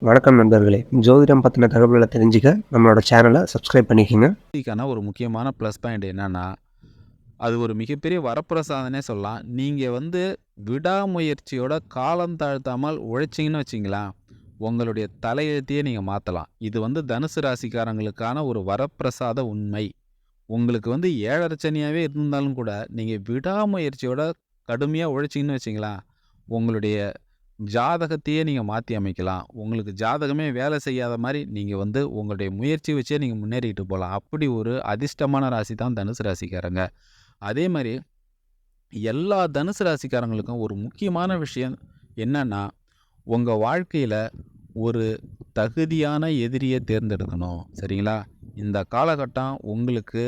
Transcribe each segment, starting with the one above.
வணக்கம் நண்பர்களே. ஜோதிடம் பத்தின தகவல்கள தெரிஞ்சுக்க நம்மளோட சேனல சப்ஸ்கிரைப் பண்ணிக்கங்க. க்கான ஒரு முக்கியமான ப்ளஸ் பாயிண்ட் என்னன்னா, அது ஒரு மிகப்பெரிய வரப்பிரசாதம்னே சொல்லலாம். நீங்க விடாமுயற்சியோட காலம் தாழ்த்தாமல் உழைச்சீங்கன்னு வச்சுங்களேன், உங்களுடைய தலையெழுத்தையே நீங்க மாத்தலாம். இது தனுசு ராசிக்காரங்களுக்கான ஒரு வரப்பிரசாத உண்மை. உங்களுக்கு 7 சனியாவே இருந்தாலும் கூட, நீங்க விடாமுயற்சியோட கடுமையா உழைச்சீங்கன்னு வச்சுங்களேன், உங்களுடைய ஜாதகத்தையே நீங்க மாத்தி அமைக்கலாம். உங்களுக்கு ஜாதகமே வேலை செய்யாத மாரி, நீங்க உங்களுடைய முயற்சி வச்சே நீங்க முன்னேறிட்டு போலாம். அப்படி ஒரு அதிர்ஷ்டமான ராசி தான் தனுசு ராசிக்காரங்க. அதே மாரி எல்லா தனுசு ராசிக்காரங்களுக்கும் ஒரு முக்கியமான விஷயம் என்னன்னா, உங்க வாழ்க்கையில ஒரு தகுதியான எதிரிய தேர்ந்தெடுக்கணும். சரிங்களா? இந்த காலகட்டம் உங்களுக்கு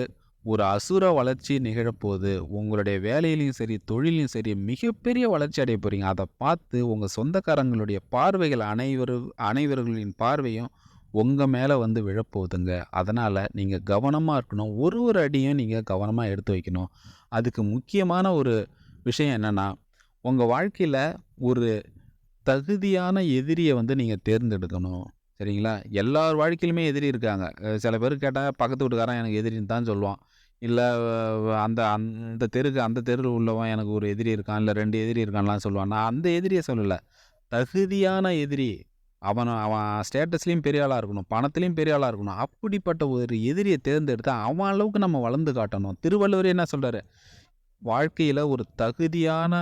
ஒரு அசுர வளர்ச்சி நிகழப்போது. உங்களுடைய வேலையிலயும் சரி, தொழில்லயும் சரி மிகப்பெரிய வளர்ச்சி அடைய போறீங்க. அத பார்த்து உங்க சொந்தக்காரங்களுடைய பார்வைகள் அனைவர்களின் பார்வையும் உங்க மேல விழப்போகுதுங்க. அதனால நீங்க கவனமா இருக்கணும். ஒரு ஒரு அடியும் நீங்க கவனமா எடுத்து வைக்கணும். அதுக்கு முக்கியமான ஒரு விஷயம் என்னன்னா, உங்க வாழ்க்கையில ஒரு தகுதியான எதிரிய நீங்க தேர்ந்தெடுக்கணும். சரிங்களா? எல்லார் வாழ்க்கையிலுமே எதிரி இருக்காங்க. சில பேர் கேட்டா பக்கத்து வீட்டுக்காரன் எனக்கு எதிரின்னு தான் சொல்லுவான். இல்ல அந்த அந்த அந்த தெருவுல உள்ளவன் எனக்கு ஒரு எதிரி இருக்கான். இல்ல 2 எதிரி இருக்கான்லாம் சொல்லுவான். நான் அந்த எதிரிய சொல்லல. தகுதியான எதிரி. அவன் ஸ்டேட்டஸ்லயும் பெரிய ஆளா இருக்கணும். பணத்திலயும் பெரிய ஆளா இருக்கணும். அப்படிப்பட்ட ஒரு எதிரிய தேர்ந்தெடுத்து அவன் அளவுக்கு நம்ம வளர்ந்து காட்டணும். திருவள்ளுவரே என்ன சொல்றாரு? வாழ்க்கையில ஒரு தகுதியான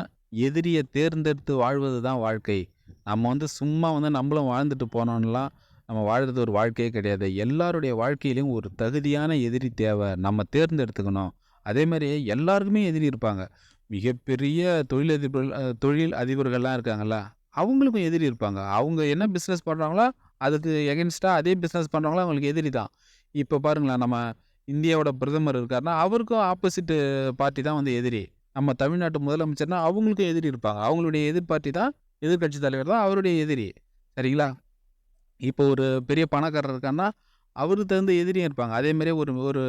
எதிரிய தேர்ந்தெடுத்து வாழ்வது தான் வாழ்க்கை. நம்ம சும்மா நம்மளும் வாழ்ந்துட்டு போனோம்லாம் நம்ம வாழ்றது ஒரு வாழ்க்கையே கிடையாது. எல்லாருடைய வாழ்க்கையிலயும் ஒரு தகுதியான எதிரி தேவை. நம்ம தேர்ந்தெடுத்துக்கணும். அதேமாரி எல்லாருக்குமே எதிரி இருப்பாங்க. மிகப்பெரிய தொழில் அதிபர்கள்லாம் இருக்காங்கல்ல, அவங்களுக்கும் எதிரி இருப்பாங்க. அவங்க என்ன பிசினஸ் பண்றாங்களோ, அதுக்கு எகென்ஸ்ட்டா அதே பிசினஸ் பண்றவங்களும் அவங்களுக்கு எதிரி தான். இப்ப பாருங்களேன், நம்ம இந்தியாவோட பிரதமர் இருக்காருன்னா, அவருக்கும் ஆப்போசிட் பார்ட்டி தான் எதிரி. நம்ம தமிழ்நாட்டு முதலமைச்சர்னா, அவங்களுக்கும் எதிரி இருப்பாங்க. அவங்களுடைய எதிர் பார்ட்டி தான் எதிர்க்கட்சி தலைவர் தான் அவருடைய எதிரி. சரிங்களா? இப்போ ஒரு பெரிய பணக்காரர் இருக்காருன்னா, அவருக்கு தகுந்த எதிரியும் இருப்பாங்க. அதேமாரியே ஒரு ஒரு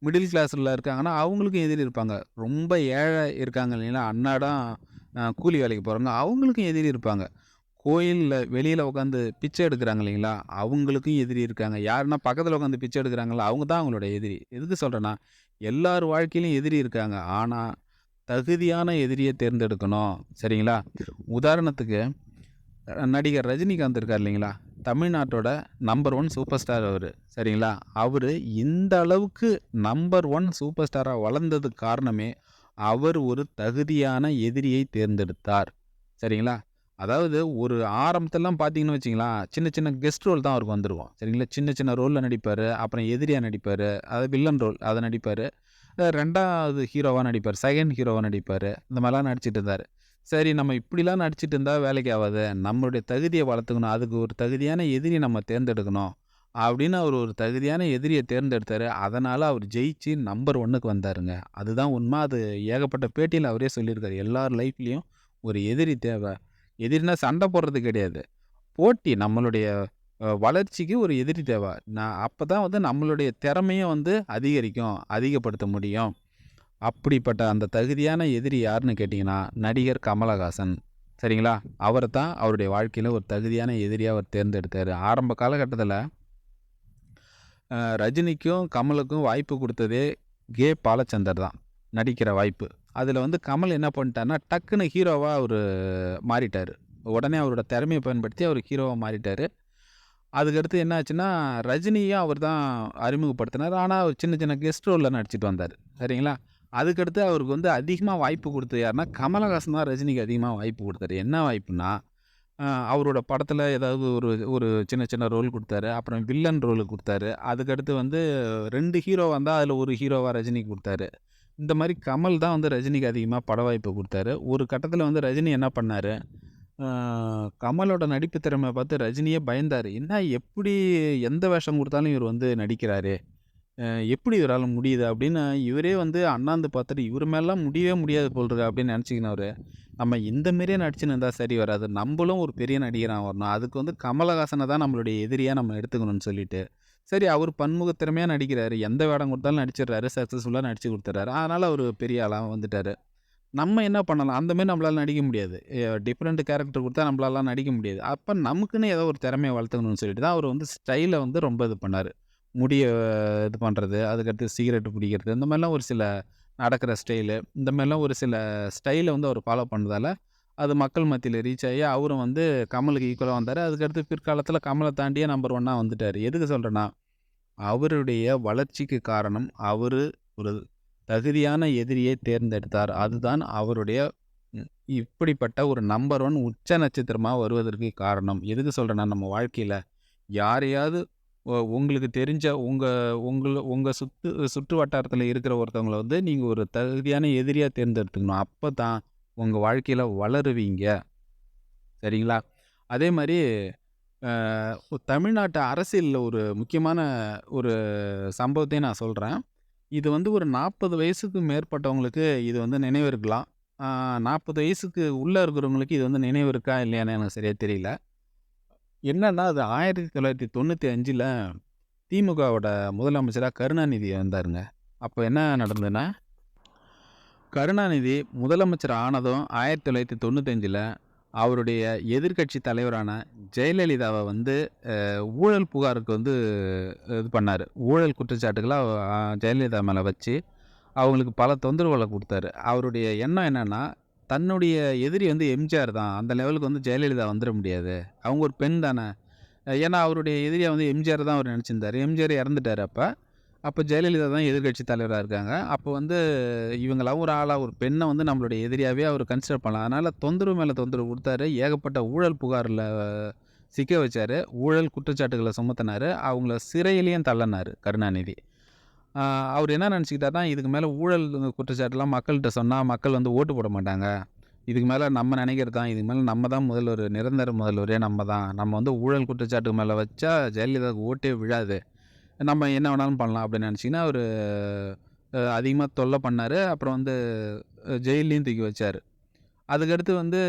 மிடில் கிளாஸ்ல இருக்காங்கன்னா, அவங்களுக்கும் எதிரி இருப்பாங்க. ரொம்ப ஏழை இருக்காங்க இல்லைங்களா? அன்னாடம் கூலி வேலைக்கு போறவங்க, அவங்களுக்கும் எதிரி இருப்பாங்க. கோயில்ல வெளியில உட்காந்து பிச்சை எடுக்கிறாங்க இல்லைங்களா? அவங்களுக்கும் எதிரி இருக்காங்க. யாருன்னா பக்கத்தில உட்காந்து பிச்சை எடுக்கிறாங்கல்ல, அவங்க தான் அவங்களோட எதிரி. எதுக்கு சொல்றேன்னா, எல்லார் வாழ்க்கையிலும் எதிரி இருக்காங்க. ஆனா, தகுதியான எதிரிய தேர்ந்தெடுக்கணும். சரிங்களா? உதாரணத்துக்கு நடிகர் ரஜினிகாந்த் இருக்கார் இல்லைங்களா? தமிழ்நாட்டோட நம்பர் 1 சூப்பர் ஸ்டார் அவரு. சரிங்களா? அவரு இந்த அளவுக்கு நம்பர் 1 சூப்பர் ஸ்டாரா வளர்ந்ததுக்கு காரணமே, அவர் ஒரு தகுதியான எதிரியை தேர்ந்தெடுத்தார். சரிங்களா? அதாவது ஒரு ஆரம்பத்துலலாம் பார்த்தீங்கன்னு வச்சுக்கங்களேன், சின்ன சின்ன கெஸ்ட் ரோல் தான் அவருக்கு வந்துருக்கும். சரிங்களா? சின்ன சின்ன ரோல்ல நடிப்பாரு. அப்புறம் எதிரியா நடிப்பாரு. அதாவது வில்லன் ரோல் அத நடிப்பாரு. 2வது ஹீரோவா நடிப்பாரு. 2ண்ட் ஹீரோவா நடிப்பாரு. இந்த மாரிலாம் நடிச்சுட்டு இருந்தாரு. சரி நம்ம இப்படிலாம் நடிச்சுட்டு இருந்தா வேலைக்கு ஆவாது. நம்மளுடைய தகுதிய வளர்த்துக்கணும். அதுக்கு ஒரு தகுதியான எதிரிய நம்ம தேர்ந்தெடுக்கணும். அப்படின்னு அவரு ஒரு தகுதியான எதிரிய தேர்ந்தெடுத்தாரு. அதனால அவர் ஜெயிச்சு நம்பர் 1க்கு வந்தாருங்க. அதுதான் உண்ம. அது ஏகப்பட்ட பேட்டியில அவரே சொல்லியிருக்காரு. எல்லார் லைஃப்லயும் ஒரு எதிரி தேவ. எதிரினா சண்ட போடுறது கிடையாது. போட்டி நம்மளுடைய வளர்ச்சிக்கு ஒரு எதிரி தேவ. அப்பதான் நம்மளுடைய திறமையும் அதிகரிக்கும். அதிகப்படுத்த முடியும். அப்படிப்பட்ட அந்த தகுதியான எதிரி யாருன்னு கேட்டீங்கன்னா, நடிகர் கமலஹாசன். சரிங்களா? அவர தான் அவருடைய வாழ்க்கையில ஒரு தகுதியான எதிரியா அவர் தேர்ந்தெடுத்தாரு. ஆரம்ப காலகட்டத்தில ரஜினிக்கும், கமலுக்கும் வாய்ப்பு குடுத்ததே பாலச்சந்தர் தான். நடிக்கிற வாய்ப்பு. அதில கமல் என்ன பண்ணிட்டாருன்னா, டக்குனு ஹீரோவா அவரு மாறிட்டாரு. உடனே அவரோட திறமைய பயன்படுத்தி அவர் ஹீரோவா மாறிட்டாரு. அதுக்கடுத்து என்ன ஆச்சுன்னா, ரஜினியும் அவர் தான் அறிமுகப்படுத்தினாரு. ஆனா, அவர் சின்ன சின்ன கெஸ்ட் ரோல்ல நடிச்சுட்டு வந்தாரு. சரிங்களா? அதுக்கடுத்து அவருக்கு அதிகமா வாய்ப்பு குடுத்தது யாருன்னா, கமலஹாசன் தான் ரஜினிக்கு அதிகமா வாய்ப்பு குடுத்தாரு. என்ன வாய்ப்புன்னா, அவரோட படத்தில ஏதாவது ஒரு ஒரு சின்ன சின்ன ரோல் குடுத்தாரு. அப்புறம் வில்லன் ரோல் குடுத்தாரு. அதுக்கடுத்து 2 ஹீரோ வந்தா, அதில ஒரு ஹீரோவா ரஜினிக்கு குடுத்தாரு. இந்த மாரி கமல் தான் ரஜினிக்கு அதிகமா பட வாய்ப்பு குடுத்தாரு. ஒரு கட்டத்தில ரஜினி என்ன பண்ணாரு, ஆ கமலோட நடிப்பு திறமைய பார்த்து ரஜினியே பயந்தாரு. என்ன எப்படி எந்த வேஷம் குடுத்தாலும் இவரு நடிக்கிறாரே! அ எப்படி இவரால முடியுது? அப்படின்னு இவரே அண்ணாந்து பார்த்துட்டு, இவரு மேலலாம் முடியவே முடியாது போல இருக்கு அப்படின்னு நெனச்சுக்கினவரு, நம்ம இந்த மாரியே நடிச்சுன்னு இருந்தா சரி வராது. நம்பளும் ஒரு பெரிய நடிகரா வரணும். அதுக்கு கமலஹாசன தான் நம்மளுடைய எதிரியா நம்ம எடுத்துக்கணும்னு சொல்லிட்டு, சரி அவரு பன்முக திறமையா நடிக்கிறாரு. எந்த வேடம் குடுத்தாலும் நடிச்சிடுறாரு. சக்சஸ்ஃபுல்லா நடிச்சு குடுத்துர்றாரு. அதனால அவரு பெரிய ஆளா வந்துட்டாரு. நம்ம என்ன பண்ணலாம்? அந்த மாரி நம்மளால நடிக்க முடியாது. டிஃபரெண்ட் கேரக்டர் குடுத்தா நம்மளால நடிக்க முடியாது. அப்ப நமக்குன்னு ஏதோ ஒரு திறமைய வளர்த்துக்கணும்னு சொல்லிட்டு தான் அவரு வந்து ஸ்டைல வந்து ரொம்ப இது பண்ணாரு. முடிய இது பண்றது, அதுக்கடுத்து சிகரெட் பிடிக்கிறது, இந்த மாரிலாம் ஒரு சில நடக்கிற ஸ்டைலு, இந்த மாரிலாம் ஒரு சில ஸ்டைல வந்து அவரு ஃபாலோ பண்ணதால, அது மக்கள் மத்தியில ரீச் ஆகி அவரும் வந்து கமலுக்கு ஈக்குவலா வந்தாரு. அதுக்கடுத்து பிற்காலத்தில கமல தாண்டியே நம்பர் 1 வந்துட்டாரு. எதுக்கு சொல்றேன்னா, அவருடைய வளர்ச்சிக்கு காரணம், அவரு ஒரு தகுதியான எதிரியை தேர்ந்தெடுத்தார். அதுதான் அவருடைய ம் இப்படிப்பட்ட ஒரு நம்பர் 1 உச்ச நட்சத்திரமா வருவதற்கு காரணம். எதுக்கு சொல்றேன்னா, நம்ம வாழ்க்கையில யாரையாவது உங்களுக்கு தெரிஞ்ச உங்க சுற்று வட்டாரத்தில இருக்கிற ஒருத்தவங்கள வந்து நீங்க ஒரு தகுதியான எதிரியா தேர்ந்தெடுத்துக்கணும். அப்பதான் உங்க வாழ்க்கையில வளருவீங்க. சரிங்களா? அதே மாரி அ தமிழ்நாட்டு அரசியல்ல ஒரு முக்கியமான ஒரு சம்பவத்தையும் நான் சொல்றேன். இது வந்து ஒரு 40 வயசுக்கு மேற்பட்டவங்களுக்கு இது வந்து நினைவு இருக்கலாம். 40 வயசுக்கு உள்ள இருக்கிறவங்களுக்கு இது வந்து நினைவு இருக்கா? இல்லையான்னு எனக்கு சரியா தெரியல. என்னன்னா, அது 1995ல திமுகவோட முதலமைச்சரா கருணாநிதி வந்தாருங்க. அப்ப என்ன நடந்ததுன்னா, கருணாநிதி முதலமைச்சர் ஆனதும் 1995ல அவருடைய எதிர்க்கட்சி தலைவரான ஜெயலலிதாவ வந்து ஊழல் புகாருக்கு வந்து இது பண்ணாரு. ஊழல் குற்றச்சாட்டுகள ஜெயலலிதா மேல வச்சு, அவங்களுக்கு பல தொந்தரவுகள குடுத்தாரு. அவருடைய எண்ணம் என்னன்னா, தன்னுடைய எதிரி வந்து எம்ஜிஆர் தான். அந்த லெவலுக்கு வந்து ஜெயலலிதா வந்துர முடியாது. அவங்க ஒரு பெண் தானே. ஏன்னா, அவருடைய எதிரியா வந்து எம்ஜிஆர் தான் அவரு நெனச்சிருந்தாரு. எம்ஜிஆர் இறந்துட்டாரு அப்ப. அப்ப ஜெயலலிதா தான் எதிர்க்கட்சி தலைவரா இருக்காங்க. அப்போ வந்து இவங்கலாம் ஒரு ஆளா ஒரு பெண்ண வந்து நம்மளுடைய எதிரியாவே அவரு கன்சிடர் பண்ணலாம். அதனால தொந்தரவு மேல தொந்தரவு குடுத்தாரு. ஏகப்பட்ட ஊழல் புகார்ல சிக்க வச்சாரு. ஊழல் குற்றச்சாட்டுகள சுமத்துனாரு. அவங்கள சிறையிலயும் தள்ளனாரு கருணாநிதி. ஆ அவரு என்ன நெனச்சுக்கிட்டாருன்னா, இதுக்கு மேல ஊழல் குற்றச்சாட்டுலாம் மக்கள்ட்ட சொன்னா மக்கள் வந்து ஓட்டு போட மாட்டாங்க. இதுக்கு மேல நம்ம நெனைக்கிறது தான். இதுக்கு மேல நம்ம தான் முதல்வரு. நிரந்தர முதல்வரே நம்ம தான். நம்ம வந்து ஊழல் குற்றச்சாட்டு மேல வச்சா ஜெயலலிதாவுக்கு ஓட்டே விழாது. நம்ம என்ன வேணாலும் பண்ணலாம் அப்படின்னு நினச்சிங்கன்னா, அவரு அதிகமா தொல்ல பண்ணாரு. அப்புறம் வந்து ஜெயில்லயும் தூக்கி வச்சாரு. அதுக்கடுத்து வந்து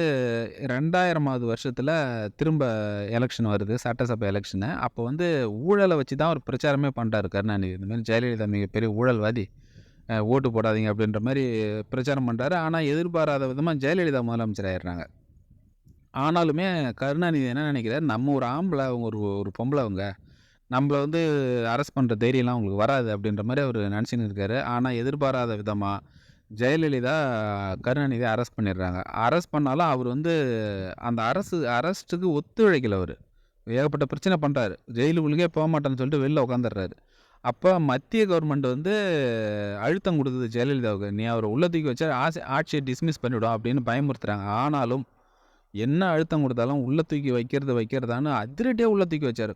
2000வது வருஷத்துல திரும்ப எலக்ஷன் வருது. சட்டசபை எலக்ஷனு. அப்போ வந்து ஊழல வச்சு தான் அவரு பிரச்சாரமே பண்றாரு கருணாநிதி. இந்த மாரி ஜெயலலிதா மிகப்பெரிய ஊழல்வாதி. ஓட்டு போடாதீங்க அப்படின்ற மாரி பிரச்சாரம் பண்றாரு. ஆனா எதிர்பாராத விதமா ஜெயலலிதா முதலமைச்சர் ஆயிடுறாங்க. ஆனாலுமே கருணாநிதி என்ன நினைக்கிறாரு, நம்ம ஒரு ஆம்பள, அவங்க ஒரு ஒரு பொம்பள அவங்க. நம்மள வந்து அரெஸ்ட் பண்ற தைரியம்லாம் உங்களுக்கு வராது அப்படின்ற மாரி அவரு நெனச்சுன்னு இருக்காரு. ஆனா எதிர்பாராத விதமா ஜெயலலிதா கருணாநிதிய அரெஸ்ட் பண்ணிடுறாங்க. அரெஸ்ட் பண்ணாலும் அவரு வந்து அந்த அரெஸ்ட்டுக்கு ஒத்துழைக்கல அவரு. ஏகப்பட்ட பிரச்சனை பண்றாரு. ஜெயிலுக்குள்ளயே போமாட்டேன்னு சொல்லிட்டு வெளில உட்காந்துர்றாரு. அப்ப மத்திய கவர்மெண்ட் வந்து அழுத்தம் குடுக்குது ஜெயலலிதாவுக்கு. "நீ அவர உள்ள தூக்கி வச்சா ஆட்சிய டிஸ்மிஸ் பண்ணிவிடும்" அப்படின்னு பயமுறுத்துறாங்க. ஆனாலும் என்ன அழுத்தம் குடுத்தாலும் உள்ள தூக்கி வைக்கிறதான்னு அதிரடியா உள்ள தூக்கி வச்சாரு.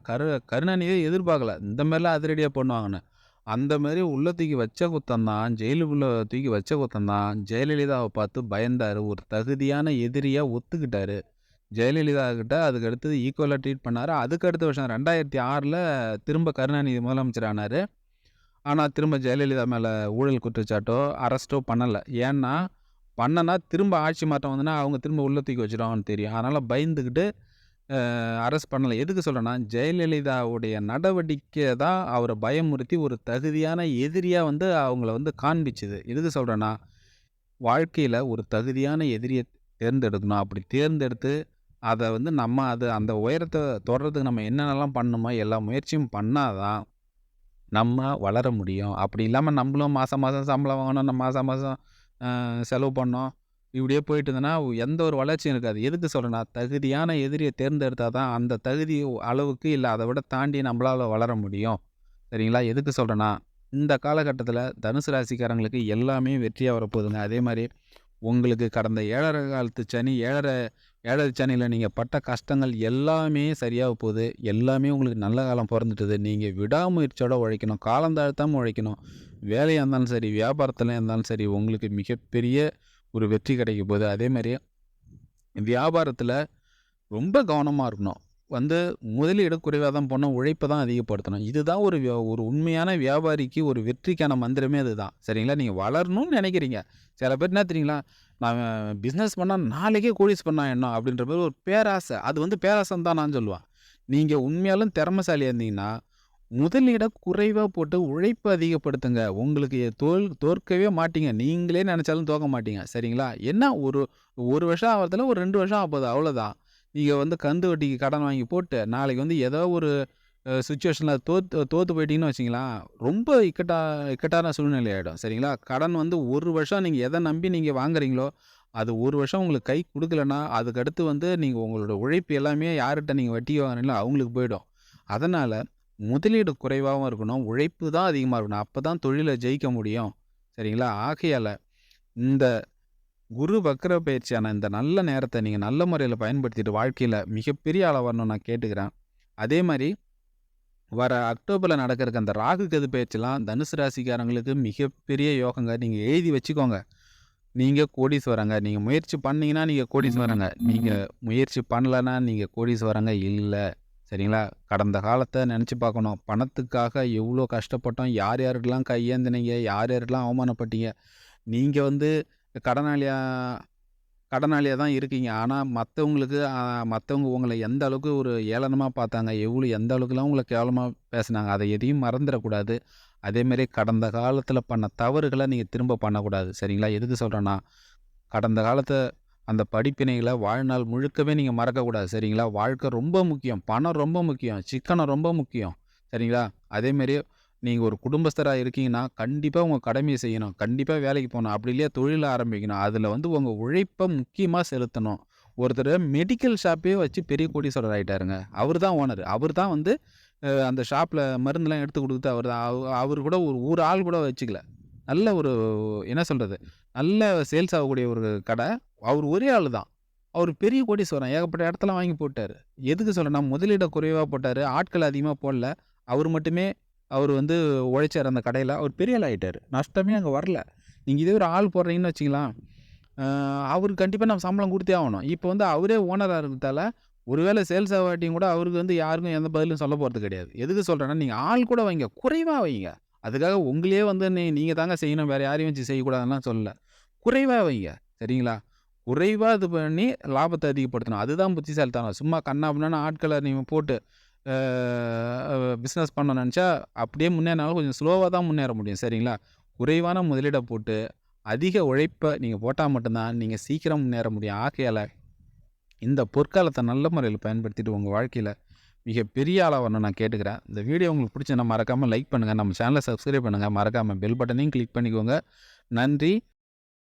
கருணாநிதியே எதிர்பார்க்கல. இந்த மாரிலாம் அதிரடியா பண்ணுவாங்கன்னு. அந்த மாரி உள்ள தூக்கி வச்ச குத்தம் தான், ஜெயிலுக்குள்ள தூக்கி வச்ச குத்தம் தான், ஜெயலலிதாவ பார்த்து பயந்தாரு. ஒரு தகுதியான எதிரியா ஒத்துக்கிட்டாரு. ஜெயலலிதா கிட்ட அதுக்கு அடுத்தது ஈக்குவலா ட்ரீட் பண்ணாரு. அதுக்கு அடுத்த வருஷம் 2006ல திரும்ப கருணாநிதி முதலமைச்சர் ஆனாரு. ஆனா திரும்ப ஜெயலலிதா மேல ஊழல் குற்றச்சாட்டோ, அரெஸ்ட்டோ பண்ணல. ஏன்னா, பண்ணனா திரும்ப ஆட்சி மாற்றம் வந்துனா, அவங்க திரும்ப உள்ள தூக்கி வச்சுருவாங்கன்னு தெரியும். அதனால பயந்துகிட்டு அரெஸ்ட் பண்ணல. எதுக்கு சொல்றேன்னா, ஜெயலலிதாவுடைய நடவடிக்கை தான் அவர பயமுறுத்தி ஒரு தகுதியான எதிரியா வந்து அவங்கள வந்து காண்பிச்சது. எதுக்கு சொல்றேன்னா, வாழ்க்கையில ஒரு தகுதியான எதிரிய தேர்ந்தெடுக்கணும். அப்படி தேர்ந்தெடுத்து, அத வந்து நம்ம அந்த உயரத்த தொடுறதுக்கு நம்ம என்னென்னலாம் பண்ணணுமோ, எல்லா முயற்சியும் பண்ணா தான் நம்ம வளர முடியும். அப்படி இல்லாம நம்பளும் மாசம் மாசம் சம்பளம் வாங்கணும். நம்ம மாசம் மாசம் செலவு பண்ணோம். இப்படியே போயிட்டு இருந்தோன்னா, எந்த ஒரு வளர்ச்சியும் இருக்காது. எதுக்கு சொல்றேன்னா, தகுதியான எதிரிய தேர்ந்தெடுத்தா தான் அந்த தகுதி அளவுக்கு இல்ல அத விட தாண்டி நம்மளால வளர முடியும். சரிங்களா? எதுக்கு சொல்றேன்னா, இந்த காலகட்டத்தில தனுசு ராசிக்காரங்களுக்கு எல்லாமே வெற்றியா வரப்போகுதுங்க. அதே மாரி உங்களுக்கு கடந்த 7 1/2 காலத்து சனி 7 சனியில நீங்க பட்ட கஷ்டங்கள் எல்லாமே சரியாக போகுது. எல்லாமே உங்களுக்கு நல்ல காலம் பொறந்துட்டுது. நீங்க விடாமுயற்சியோட உழைக்கணும். காலம் தாழ்த்தாம உழைக்கணும். வேலையா இருந்தாலும் சரி, வியாபாரத்திலயா இருந்தாலும் சரி, உங்களுக்கு மிகப்பெரிய ஒரு வெற்றி கிடைக்க போகுது. அதேமாரி வியாபாரத்தில ரொம்ப கவனமா இருக்கணும். வந்து முதலீடு குறைவா தான் பண்ணணும். உழைப்ப தான் அதிகப்படுத்தணும். இதுதான் ஒரு உண்மையான வியாபாரிக்கு ஒரு வெற்றிக்கான மந்திரமே அதுதான். சரிங்களா? நீங்க வளரணும்னு நெனைக்கிறீங்க. சில பேர் என்ன தெரியுங்களா? நான் பிசினஸ் பண்ணா நாளைக்கே கோடீஸ்வரன் ஆயிடணும் அப்படின்ற மாரி ஒரு பேராசை. அது வந்து பேராசைன்னு தான் நான் சொல்லுவேன். நீங்க உண்மையாலும் திறமைசாலியா இருந்தீங்கன்னா, முதலீட குறைவா போட்டு உழைப்ப அதிகப்படுத்துங்க. உங்களுக்கு தோற்கவே மாட்டீங்க. நீங்களே நெனச்சாலும் தோக்க மாட்டீங்க. சரிங்களா? என்ன ஒரு 1 வருஷம் ஆவறதில்ல, ஒரு 2 வருஷம் ஆகப்போது அவ்வளோதான். நீங்க வந்து கந்து வட்டிக்கு கடன் வாங்கி போட்டு, நாளைக்கு வந்து ஏதோ ஒரு சிச்சுவேஷன்ல தோத்து போயிட்டீங்கன்னு வச்சுக்கங்களேன், ரொம்ப இக்கட்டான சூழ்நிலை ஆயிடும். சரிங்களா? கடன் வந்து 1 வருஷம் நீங்க எத நம்பி நீங்க வாங்குறீங்களோ, அது 1 வருஷம் உங்களுக்கு கை குடுக்கலன்னா, அதுக்கடுத்து வந்து நீங்க உங்களோட உழைப்பு எல்லாமே யார்ட்ட நீங்க வட்டிக்கு வாங்குறீங்களோ அவங்களுக்கு போயிடும். அதனால முதலீடு குறைவாவும் இருக்கணும். உழைப்பு தான் அதிகமா இருக்கணும். அப்பதான் தொழில்ல ஜெயிக்க முடியும். சரிங்களா? ஆகையால இந்த குரு வக்ர பயிற்சியான இந்த நல்ல நேரத்த நீங்க நல்ல முறையில பயன்படுத்திட்டு வாழ்க்கையில மிகப்பெரிய ஆளா வரணும்னு நான் கேட்டுக்கிறேன். அதே மாரி வர அக்டோபர்ல நடக்கறக்கு அந்த ராகு கேது பயிற்சிலாம் தனுசு ராசிக்காரங்களுக்கு மிகப்பெரிய யோகங்க. நீங்க எழுதி வச்சுக்கோங்க. நீங்க கோடீஸ்வரங்க. நீங்க முயற்சி பண்ணீங்கன்னா நீங்க கோடீஸ்வரங்க. நீங்க முயற்சி பண்ணலன்னா நீங்க கோடீஸ்வரங்க இல்ல. சரிங்களா? கடந்த காலத்த நெனச்சு பார்க்கணும். பணத்துக்காக எவ்ளோ கஷ்டப்பட்டோம். யார் யாருக்கெல்லாம் கையேந்துனீங்க? யார் யாருக்கெல்லாம் அவமானப்பட்டீங்க? நீங்க வந்து கடனாளியா கடனாளியா தான் இருக்கீங்க. ஆனா மத்தவங்க உங்கள எந்த அளவுக்கு ஒரு ஏளனமா பார்த்தாங்க. எந்த அளவுக்குலாம் உங்கள கேவலமா பேசுனாங்க. அத எதையும் மறந்துறக்கூடாது. அதேமாரி கடந்த காலத்தில பண்ண தவறுகள நீங்க திரும்ப பண்ணக்கூடாது. சரிங்களா? எதுக்கு சொல்றேன்னா, கடந்த காலத்த அந்த படிப்பினைகள வாழ்நாள் முழுக்கவே நீங்க மறக்கக்கூடாது. சரிங்களா? வாழ்க்கை ரொம்ப முக்கியம். பணம் ரொம்ப முக்கியம். சிக்கனம் ரொம்ப முக்கியம். சரிங்களா? அதேமாரி நீங்க ஒரு குடும்பஸ்தரா இருக்கீங்கன்னா, கண்டிப்பா உங்க கடமைய செய்யணும். கண்டிப்பா வேலைக்கு போணும். அப்படி இல்லையா தொழில் ஆரம்பிக்கணும். அதுல வந்து உங்க உழைப்ப முக்கியமா செலுத்தணும். ஒருத்தரு மெடிக்கல் ஷாப்பே வச்சு பெரிய கோடீஸ்வரர் ஆயிட்டாருங்க. அவரு தான் ஓனரு. அவரு தான் வந்து அந்த ஷாப்ல மருந்துலாம் எடுத்து குடுத்து அவரு தான் அவரு கூட ஒரு ஆள் கூட வச்சுக்கல. நல்ல ஒரு என்ன சொல்றது? நல்ல சேல்ஸ் ஆகக்கூடிய ஒரு கடை. அவரு ஒரே ஆளு தான். அவரு பெரிய கோடீஸ்வரன். ஏகப்பட்ட இடத்தலாம் வாங்கி போட்டாரு. எதுக்கு சொல்றேன்னா, முதலீட குறைவா போட்டாரு. ஆட்கள் அதிகமா போடல. அவரு மட்டுமே அவரு வந்து உழைச்சாரு அந்த கடையில. அவரு பெரிய ஆள் ஆயிட்டாரு. நஷ்டமே அங்க வரல. நீங்க இதே ஒரு ஆள் போடுறீங்கன்னு வச்சுக்கங்களேன், அவருக்கு கண்டிப்பா நம்ம சம்பளம் குடுத்தே ஆகணும். இப்ப வந்து அவரே ஓனரா இருக்கிறதால, ஒருவேளை சேல்ஸ் ஆகாட்டியும் கூட அவருக்கு வந்து யாருக்கும் எந்த பதிலும் சொல்ல போறது கிடையாது. எதுக்கு சொல்றேன்னா, நீங்க ஆள் கூட வைங்க. குறைவா வைங்க. அதுக்காக உங்களையே வந்து நீங்க தாங்க செய்யணும். வேற யாரையும் வச்சு செய்யக்கூடாதுன்னுலாம் சொல்லல. குறைவா வைங்க. சரிங்களா? குறைவா இது பண்ணி லாபத்த அதிகப்படுத்தணும். அதுதான் புத்திசாலித்தனம். சும்மா கன்னா பின்னான்னு ஆட்கள நீங்க போட்டு பிசினஸ் பண்ண நெனச்சா, அப்படியே முன்னேறினாலும் கொஞ்சம் ஸ்லோவா தான் முன்னேற முடியும். சரிங்களா? குறைவான முதலீட போட்டு, அதிக உழைப்ப நீங்க போட்டா மட்டும் தான், நீங்க சீக்கிரம் முன்னேற முடியும். ஆகையால, இந்த பொற்காலத்த நல்ல முறையில பயன்படுத்திட்டு உங்க வாழ்க்கையில மிகப்பெரிய ஆளா வரணும்னு நான் கேட்டுக்கிறேன். இந்த வீடியோ உங்களுக்கு பிடிச்சிருந்தா மறக்காம லைக் பண்ணுங்க. நம்ம சேனல சப்ஸ்கிரைப் பண்ணுங்க. மறக்காம பெல் பட்டனையும் கிளிக் பண்ணிக்கோங்க. நன்றி.